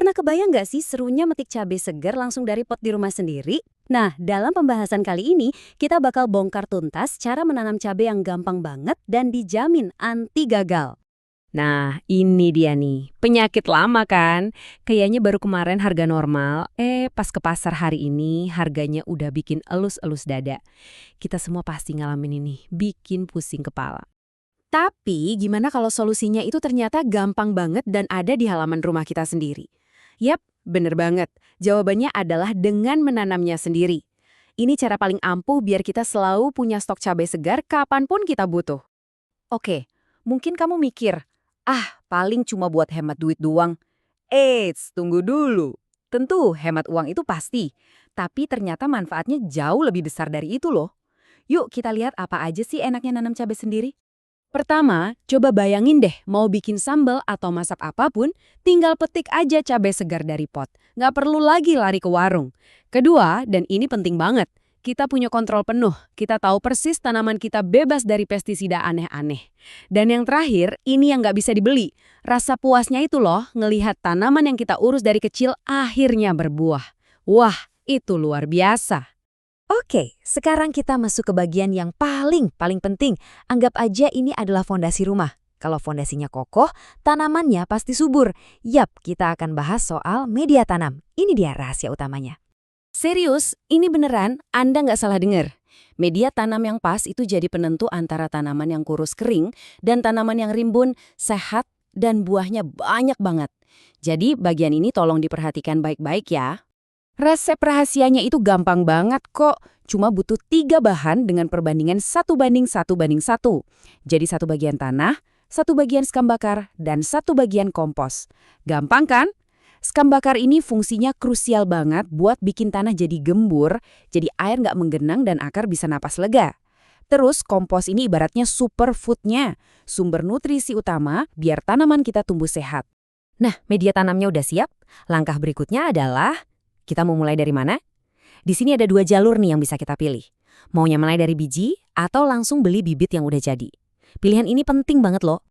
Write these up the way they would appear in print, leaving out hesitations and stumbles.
Pernah kebayang nggak sih serunya metik cabai segar langsung dari pot di rumah sendiri? Nah, dalam pembahasan kali ini, kita bakal bongkar tuntas cara menanam cabai yang gampang banget dan dijamin anti gagal. Nah, ini dia nih. Penyakit lama kan? Kayaknya baru kemarin harga normal, pas ke pasar hari ini harganya udah bikin elus-elus dada. Kita semua pasti ngalamin ini, bikin pusing kepala. Tapi gimana kalau solusinya itu ternyata gampang banget dan ada di halaman rumah kita sendiri? Yap, bener banget. Jawabannya adalah dengan menanamnya sendiri. Ini cara paling ampuh biar kita selalu punya stok cabai segar kapanpun kita butuh. Oke, mungkin kamu mikir, paling cuma buat hemat duit doang. Eits, tunggu dulu. Tentu hemat uang itu pasti, tapi ternyata manfaatnya jauh lebih besar dari itu loh. Yuk kita lihat apa aja sih enaknya nanam cabai sendiri. Pertama, coba bayangin deh mau bikin sambal atau masak apapun, tinggal petik aja cabai segar dari pot. Nggak perlu lagi lari ke warung. Kedua, dan ini penting banget, kita punya kontrol penuh. Kita tahu persis tanaman kita bebas dari pestisida aneh-aneh. Dan yang terakhir, ini yang nggak bisa dibeli. Rasa puasnya itu loh, ngelihat tanaman yang kita urus dari kecil akhirnya berbuah. Wah, itu luar biasa. Oke, sekarang kita masuk ke bagian yang paling penting. Anggap aja ini adalah fondasi rumah. Kalau fondasinya kokoh, tanamannya pasti subur. Yap, kita akan bahas soal media tanam. Ini dia rahasia utamanya. Serius, ini beneran, Anda nggak salah dengar. Media tanam yang pas itu jadi penentu antara tanaman yang kurus kering dan tanaman yang rimbun, sehat, dan buahnya banyak banget. Jadi bagian ini tolong diperhatikan baik-baik ya. Resep rahasianya itu gampang banget kok. Cuma butuh 3 bahan dengan perbandingan 1:1:1. Jadi 1 bagian tanah, 1 bagian sekam bakar, dan 1 bagian kompos. Gampang kan? Sekam bakar ini fungsinya krusial banget buat bikin tanah jadi gembur, jadi air nggak menggenang dan akar bisa napas lega. Terus kompos ini ibaratnya superfoodnya, sumber nutrisi utama biar tanaman kita tumbuh sehat. Nah, media tanamnya udah siap. Langkah berikutnya adalah kita mau mulai dari mana? Di sini ada 2 jalur nih yang bisa kita pilih. Maunya mulai dari biji atau langsung beli bibit yang udah jadi. Pilihan ini penting banget loh.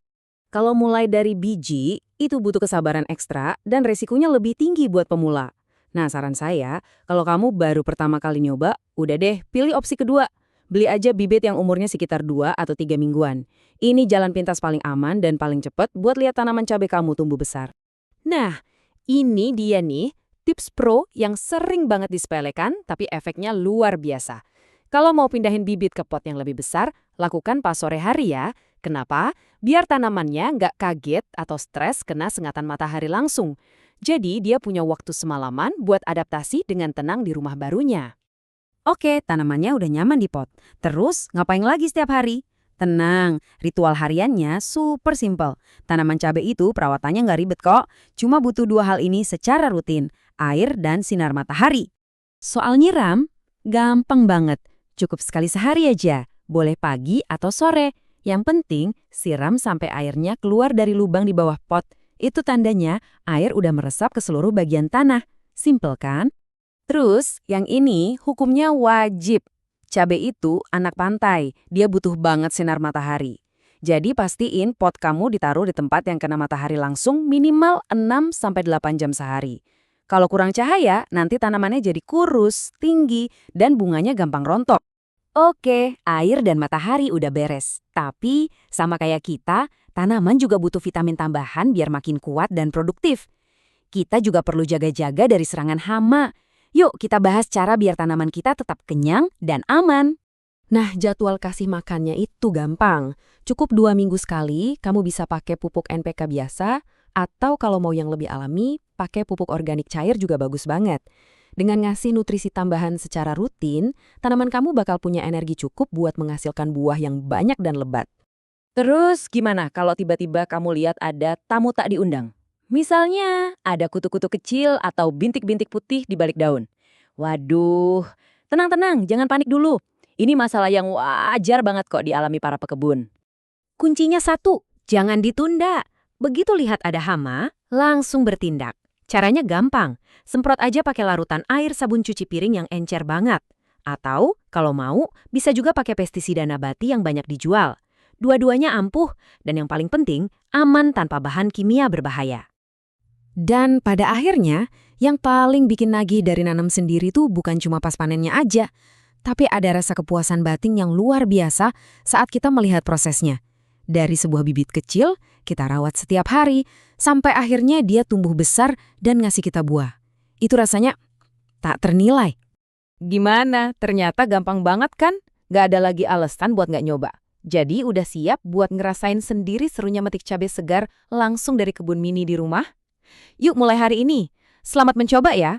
Kalau mulai dari biji, itu butuh kesabaran ekstra dan resikonya lebih tinggi buat pemula. Nah, saran saya, kalau kamu baru pertama kali nyoba, udah deh pilih opsi kedua. Beli aja bibit yang umurnya sekitar 2 atau 3 mingguan. Ini jalan pintas paling aman dan paling cepat buat lihat tanaman cabai kamu tumbuh besar. Nah, ini dia nih. Tips pro yang sering banget disepelekan tapi efeknya luar biasa. Kalau mau pindahin bibit ke pot yang lebih besar, lakukan pas sore hari ya. Kenapa? Biar tanamannya nggak kaget atau stres kena sengatan matahari langsung. Jadi dia punya waktu semalaman buat adaptasi dengan tenang di rumah barunya. Oke, tanamannya udah nyaman di pot. Terus ngapain lagi setiap hari? Tenang, ritual hariannya super simple. Tanaman cabai itu perawatannya nggak ribet kok. Cuma butuh 2 hal ini secara rutin, air dan sinar matahari. Soal nyiram, gampang banget. Cukup sekali sehari aja, boleh pagi atau sore. Yang penting, siram sampai airnya keluar dari lubang di bawah pot. Itu tandanya air udah meresap ke seluruh bagian tanah. Simple kan? Terus, yang ini hukumnya wajib. Cabai itu anak pantai, dia butuh banget sinar matahari. Jadi pastiin pot kamu ditaruh di tempat yang kena matahari langsung minimal 6-8 jam sehari. Kalau kurang cahaya, nanti tanamannya jadi kurus, tinggi, dan bunganya gampang rontok. Oke, air dan matahari udah beres. Tapi, sama kayak kita, tanaman juga butuh vitamin tambahan biar makin kuat dan produktif. Kita juga perlu jaga-jaga dari serangan hama. Yuk kita bahas cara biar tanaman kita tetap kenyang dan aman. Nah, jadwal kasih makannya itu gampang. Cukup 2 minggu sekali, kamu bisa pakai pupuk NPK biasa, atau kalau mau yang lebih alami, pakai pupuk organik cair juga bagus banget. Dengan ngasih nutrisi tambahan secara rutin, tanaman kamu bakal punya energi cukup buat menghasilkan buah yang banyak dan lebat. Terus gimana kalau tiba-tiba kamu lihat ada tamu tak diundang? Misalnya, ada kutu-kutu kecil atau bintik-bintik putih di balik daun. Waduh, tenang-tenang, jangan panik dulu. Ini masalah yang wajar banget kok dialami para pekebun. Kuncinya 1, jangan ditunda. Begitu lihat ada hama, langsung bertindak. Caranya gampang, semprot aja pakai larutan air sabun cuci piring yang encer banget. Atau, kalau mau, bisa juga pakai pestisida nabati yang banyak dijual. Dua-duanya ampuh, dan yang paling penting, aman tanpa bahan kimia berbahaya. Dan pada akhirnya, yang paling bikin nagih dari nanam sendiri tuh bukan cuma pas panennya aja, tapi ada rasa kepuasan batin yang luar biasa saat kita melihat prosesnya. Dari sebuah bibit kecil, kita rawat setiap hari, sampai akhirnya dia tumbuh besar dan ngasih kita buah. Itu rasanya tak ternilai. Gimana? Ternyata gampang banget kan? Gak ada lagi alasan buat gak nyoba. Jadi udah siap buat ngerasain sendiri serunya metik cabai segar langsung dari kebun mini di rumah? Yuk mulai hari ini. Selamat mencoba ya!